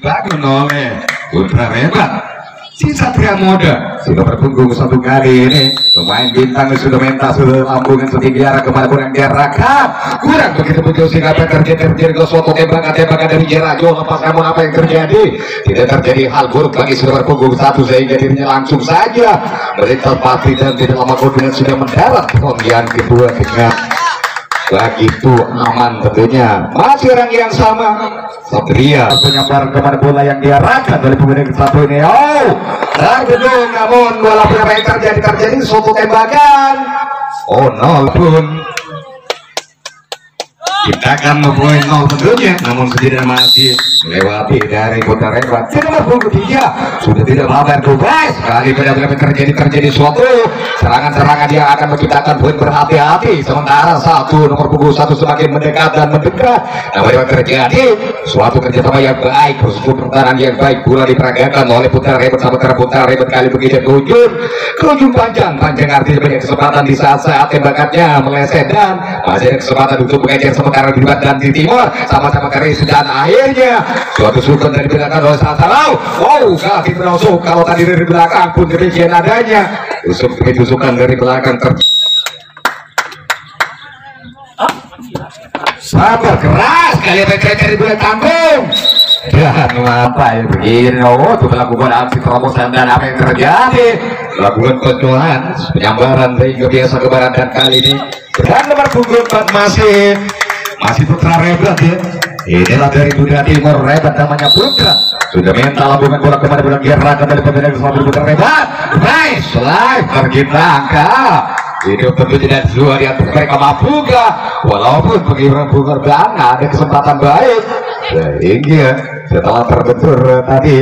dibangun oleh Putra Hebat si Satria Muda sudah berpunggung satu kali ini. Pemain bintang sudah mental, sudah lambungan setinggi arah kemana kurang diarahkan, kurang begitu betul sehingga apa terjadi ke suatu tembakan dari Jerajo. Lepas namun apa yang terjadi, tidak terjadi hal buruk bagi sudah berpunggung satu sehingga dirinya langsung saja mereka pasti dan tidak lama kemudian sudah mendarat pemilihan kedua dengan begitu aman tentunya. Masih orang yang sama Satria penyebar kemana bola yang diarahkan oleh pemain satu ini. Oh, tergedung namun walaupun apa yang terjadi suatu tembakan. Oh, nol pun kita akan mempoin nol tentunya, namun setidaknya masih melewati dari Putra Hebat. Tidak berpunggung tiga sudah tidak mabar guys. Kali benar-benar terjadi suatu serangan-serangan yang akan menciptakan poin berhati-hati. Sementara satu nomor punggung satu semakin mendekat dan mendekat. Namun yang terjadi suatu kerjasama yang baik, proses pertahanan yang baik pula diperagakan oleh Putra Hebat. Sementara Putra Hebat kali begitu ke ujung panjang artinya banyak kesempatan di saat-saat tembakannya meleset dan masih ada kesempatan untuk mengejar sementara di barat dan di timur sama-sama keris dan akhirnya suatu sukun dari belakang oleh Sasalau. Wow, kaki menusuk. Kalau tadi dari belakang pun demikian adanya tusukan dari belakang sabar keras kali dari belakang tanggung dan apa ya begini. Oh, itu melakukan aksi terobosan dan apa yang terjadi melakukan koncoan penyambaran sehingga biasa ke barat dan kali ini dan nomor punggung 4 masih Putra Hebat ya. Inilah dari dunia timur Hebat namanya Putra. Sudah mental lambungan bola kemana bola gerakan dari pemain yang Putra Hebat. Nice live tercipta angka. Hidup tentu tidak sesuai di atas mereka mampu gak? Walaupun pengibaran bunga ada kesempatan baik. Sehingga setelah terbentur tadi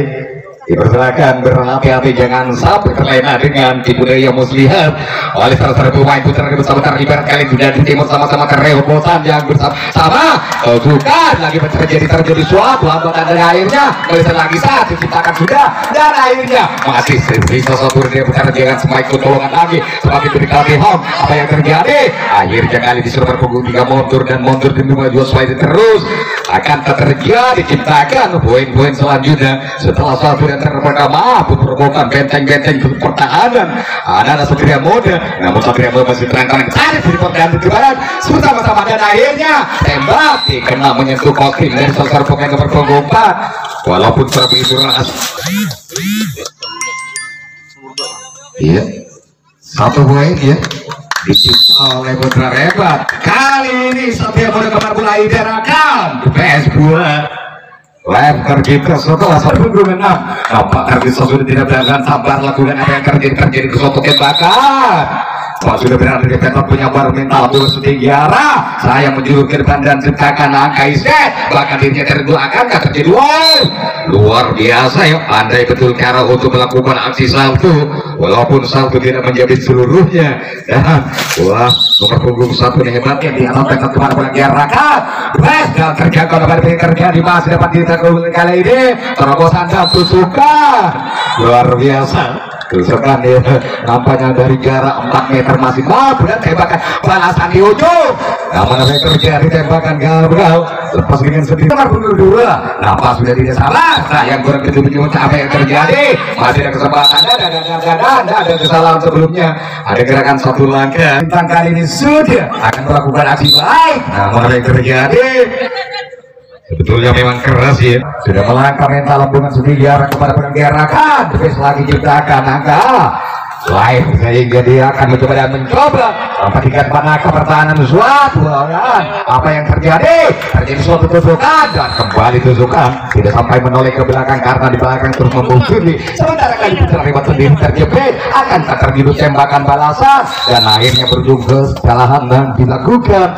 dipersilakan berhati-hati jangan sampai terlena dengan tipu daya muslihat oleh salah satu pemain Putra Hebat. Bersama terlibat kali sudah di timur sama-sama kerepotan yang bersama bukan lagi terjadi suatu hambatan dan akhirnya melihat lagi saat diciptakan sudah dan akhirnya masih bisa satu dia berbicara jangan semakin ketolongan lagi semakin berdekati home. Apa yang terjadi akhirnya kali disuruh berpunggung 3 mundur dan mundur demi maju supaya terus akan terjadi diciptakan poin-poin selanjutnya setelah satu yang terperkara mampu merobohkan benteng-benteng pertahanan ada Satria Muda. Namun Satria Muda masih terangkan cari dari pertahanan ke barat bersama-sama dan akhirnya tembak dikena menyentuh kokim dari salah satu pemain nomor punggung 4 walaupun begitu ras. Iya, satu poin ya dicipta oleh Putra Hebat. Kali ini Satria Muda kemar mulai diarahkan PS buat live tercipta setelah satu punggung 6. Nampak tercipta sudah tidak berangkat sabar lakukan apa yang terjadi ke suatu tembakan. Wah, sudah berada di peta penyabar mental bola setinggi arah saya menjulur ke depan dan ciptakan angka iset bahkan dirinya dari belakang kata terjadi. Wow, luar biasa ya, pandai betul cara untuk melakukan aksi salto walaupun salto tidak menjadi seluruhnya. Dan wah, nomor punggung 1 ini hebatnya di atas peta kemana pun diarahkan dan terjaga oleh terjadi masih dapat ditekan kali ini terobosan dan tusukan luar biasa. Tusukan ya, nampaknya dari jarak 4 meter masih mampu dan tembakan balasan di ujung. Namun apa yang terjadi tembakan gagal lepas dengan sedih. Nomor punggung 2 nampak sudah tidak salah. Sayang kurang betul-betul apa yang terjadi. Masih ada kesempatan ada kesalahan sebelumnya. Ada gerakan satu langkah. Bintang kali ini sudah akan melakukan aksi baik. Namun apa yang terjadi sebetulnya memang keras ya, sudah melangkah mental lambungan setinggi arah kepada penggerakan terus lagi ciptakan angka live sehingga dia akan mencoba memperhatikan manakah pertahanan suatu kan apa yang terjadi suatu tusukan dan kembali tusukan tidak sampai menoleh ke belakang karena di belakang terus membusuri sementara kali Putra Hebat sendiri terjepit akan terjadi tembakan balasan dan akhirnya berujung kesalahan dan dilakukan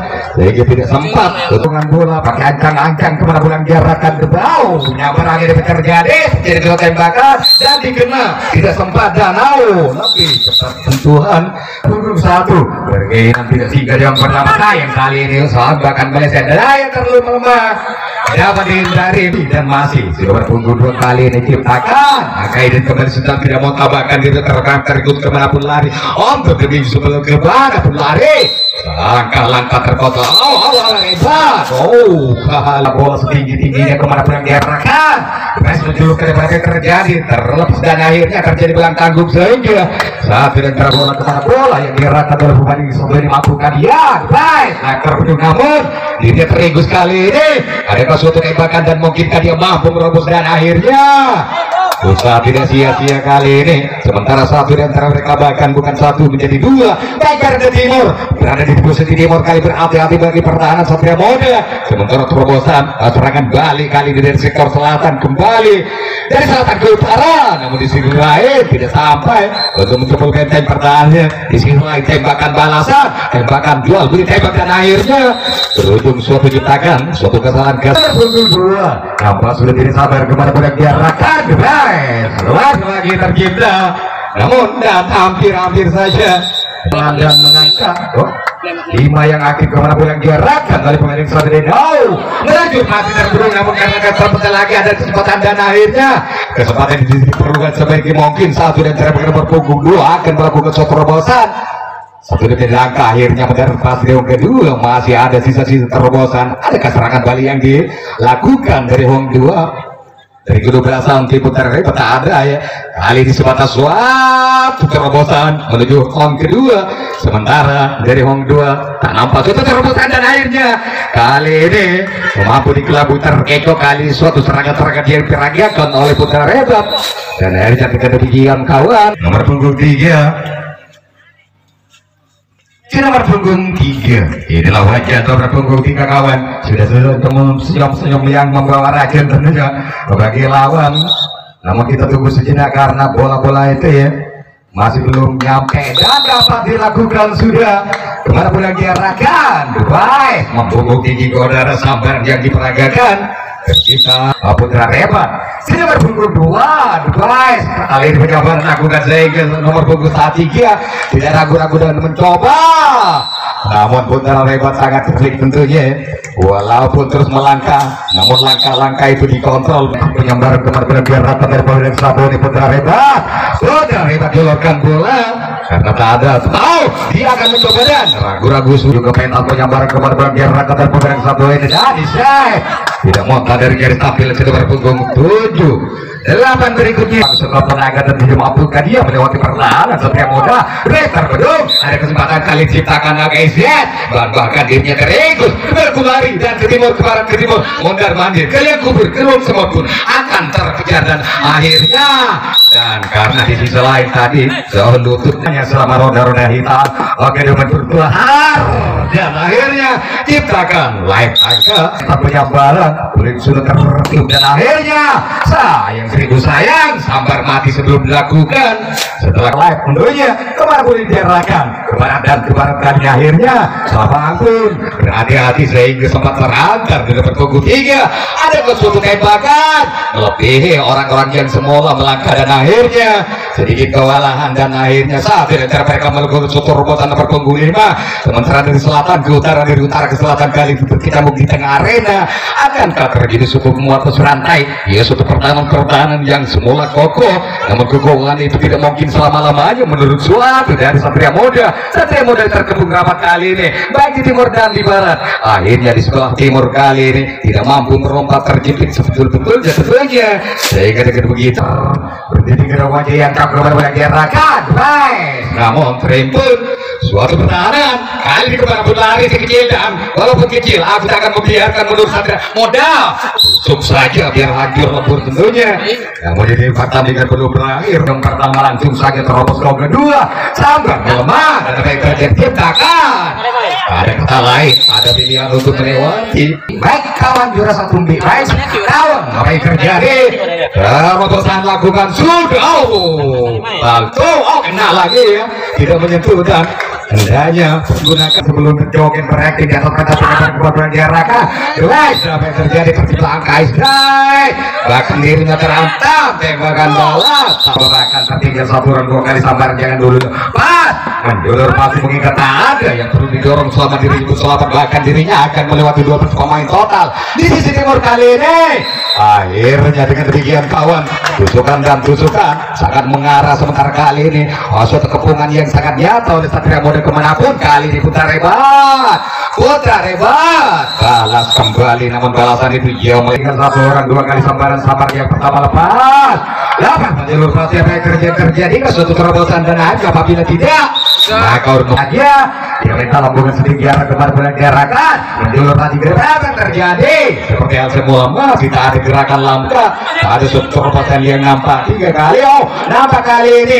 sehingga tidak sempat tutungan bola pakai ancang-ancang kemana bulan gerakan ke bawah nyabar akhirnya terjadi jadi dua tembakan dan dikena tidak sempat danau lebih ketentuan burung satu berkeinginan tidak singgah yang pertama sayang kali ini saat bahkan meleset daya terlalu melemah dapat dihindari dan masih sudah berpunggung dua kali ini ciptakan Akaiden kembali sedang tidak mau tabakan diri terikut kemanapun lari untuk demi sebelum kemanapun lari langkah-langkah terkotor hebat bola setinggi-tingginya kemanapun yang diarahkan Pes menjuluk daripada terjadi terlepas dan akhirnya terjadi belang tanggung sehingga saat tidak terbola kemana bola yang diarahkan oleh pemain sebelum dimampukan ya baik terpenuh namun dirinya terigus kali ini adakah suatu tembakan dan mungkinkah dia mampu merobos dan akhirnya usaha tidak sia-sia kali ini sementara satu di antara mereka bahkan bukan satu menjadi dua Bagar ke timur berada di posisi timur kali berhati-hati bagi pertahanan Satria Muda sementara terobosan serangan balik kali ini dari sektor selatan kembali dari selatan ke utara namun di sisi lain tidak sampai untuk mencoba benteng pertahanannya di sisi lain tembakan balasan tembakan jual beli tembak dan akhirnya berujung suatu ciptakan suatu kesalahan punggung dua nampak sudah tidak sabar kemana pun yang diarahkan lagi tercipta namun dan hampir saja dan mengangkat lima yang akhir kemana pun yang diarahkan oleh pemain strategi melanjut masih terburu namun karena kesempatan lagi ada kesempatan dan akhirnya kesempatan diperlukan sebaik mungkin satu dan cara berpunggung dua akan melakukan suatu terobosan satu detik langkah akhirnya mendarat pas yang kedua masih ada sisa-sisa terobosan ada serangan balik yang dilakukan dari Hong 2 dari kedua belas nanti putar hebat ada ya kali ini sebatas suatu terobosan menuju Hong kedua sementara dari Hong 2 tak nampak suatu terobosan dan akhirnya kali ini mampu dikelabu terkecoh kali suatu serangan-serangan yang diragakan oleh putar hebat dan akhirnya kita demikian kawan nomor punggung 3 nomor punggung 3 inilah wajah nomor punggung 3 kawan sudah senyum-senyum yang membawa racun tentunya bagi lawan namun kita tunggu sejenak karena bola-bola itu ya masih belum nyampe dan dapat dilakukan sudah kemana pun yang diarahkan baik membunuh tinggi kodara sambar yang diperagakan kita putra hebat sudah berpunggung 2 device kali ini mencoba melakukan sehingga nomor punggung 3 tidak ragu-ragu dan mencoba namun putra hebat sangat klik tentunya walaupun terus melangkah namun langkah-langkah itu dikontrol penyambaran kemana biar rata dari pemain Saboni putra hebat jolorkan bola karena tak ada tahu dia akan mencoba dan ragu-ragu juga penal penyambaran kemana biar rata dari pemain Saboni dan disay tidak mau dari garis tampil sudah berpunggung 7 8 berikutnya setelah tenaga dan tidak mampukan dia melewati pertahanan Satria Muda terbedung ada kesempatan kali ciptakan AGZ bahkan dirinya teregus berkulari dan ke timur ke barat ke timur mondar mandir kalian kubur kerum semua pun akan terkejar dan akhirnya dan karena di sisi lain tadi jauh lututnya selama roda-roda hitam oke dengan bertuahar dan akhirnya ciptakan live angka penyambaran kulit sudah tertib dan akhirnya sayang sambar mati sebelum dilakukan setelah live tentunya kemana boleh diarahkan ke barat dan ke barat kali akhirnya salah ampun berhati-hati sehingga sempat terantar di depan punggung 3 ada suatu tembakan melebihi orang-orang yang semula melangkah dan akhirnya sedikit kewalahan dan akhirnya saat tidak mereka melakukan suatu robotan nomor punggung 5 sementara dari selatan ke utara dari utara ke selatan kali kita mau di tengah arena akankah terjadi suatu muatus rantai ya suatu pertahanan yang semula kokoh namun kekokohan itu tidak mungkin selama-lamanya menurut suatu dari Satria Muda terkepung rapat kali ini baik di timur dan di barat akhirnya di sebelah timur kali ini tidak mampu merompak terjepit sebetul-betulnya sehingga dengan begitu berdiri ke wajah yang tak berapa diarahkan baik namun terimpun suatu pertahanan kali ini kemana pun lari kecil dan walaupun kecil aku tak akan membiarkan menurut Satria Muda tutup saja biar hancur lebur tentunya namun ini pertandingan belum berakhir yang pertama langsung saja terobos ke kedua sambar melemah dan mereka terciptakan ada kata lain ada pilihan untuk melewati baik kawan juara 1 B baik kawan apa yang terjadi terobosan lakukan sudah lalu kena lagi ya, tidak menyentuh dan hendaknya menggunakan sebelum joget berakting di atas kata pengabar diarahkan. Jelas apa yang terjadi tercipta angka Isdai, bahkan dirinya terantam tembakan bola, bahkan tertinggal satu orang dua kali sambar jangan dulu pas menjulur pasti mengingat tak ada yang perlu didorong selama diri ibu selamat, bahkan dirinya akan melewati 12 pemain total di sisi timur kali ini. Akhirnya dengan demikian kawan, tusukan dan tusukan sangat mengarah sementara kali ini suatu kepungan yang sangat nyata oleh Satria Muda kemanapun. Kali ini putra hebat balas kembali, namun balasan itu jauh melihat satu orang dua kali sambaran sambar yang pertama lepas dapat menjelur pasti apa yang terjadi ke suatu terobosan dan aja apabila tidak maka urut aja dia minta lambungan setinggi arah kemana bulan diarahkan menjelur tadi gerakan terjadi seperti yang semula masih tak ada gerakan langkah, ada suatu terobosan yang nampak 3 kali. Nampak kali ini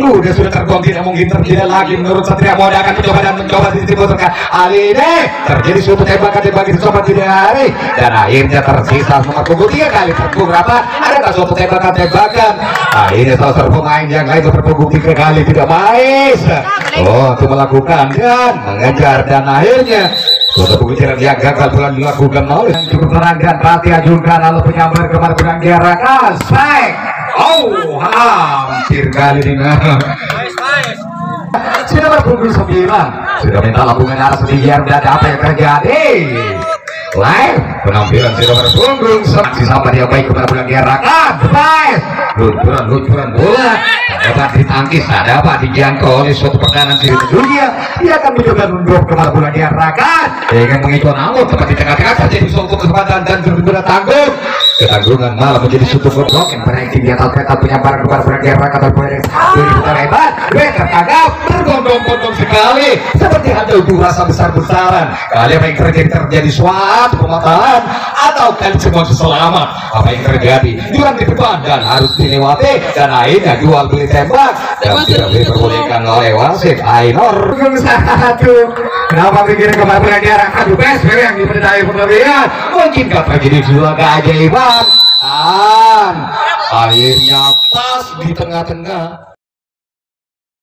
udah sudah tergolong tidak mungkin terjadi lagi menurut Satria Muda akan mencoba di timur kali ini terjadi suatu tembakan dicoba tidak hari dan akhirnya tersisa nomor punggung 3 kali terpunggung berapa ada suatu tembakan akhirnya salah satu pemain yang lain berpunggung 3 kali tidak main untuk melakukan dan mengejar dan akhirnya suatu pembicaraan yang gagal bulan dilakukan oleh yang cukup terang dan perhatian juga lalu penyambar kemana bulan diarahkan hampir kali ini sudah berpunggung 9 sudah minta lambungan arah sedikit dan apa yang terjadi live penampilan sudah berpunggung saksi sama dia baik kepada bulan diarahkan luncuran bola dapat ditangkis dapat dijangkau oleh suatu pertahanan diri dunia. Dia akan mencoba mendorong kemana bulan diarahkan dengan mengikut namun tepat di tengah-tengah terjadi suatu kesempatan dan berbeda tanggung ketanggungan malah menjadi suatu blok yang beraktif di atas peta penyamparan kepada bulan diarahkan dari putar hebat tertangkap berbondong-bondong sekali seperti ada ujung rasa besar-besaran kali apa yang terjadi suatu pematahan atau kali semua selamat apa yang terjadi jurang di depan dan harus dilewati dan akhirnya jual beli tembak dan tidak diperbolehkan oleh wasit Ainor. Kenapa pikirin kemana bulan diarahkan PSB yang diperdaya pertandingan mungkinkah terjadi sebuah keajaiban dan akhirnya pas di tengah-tengah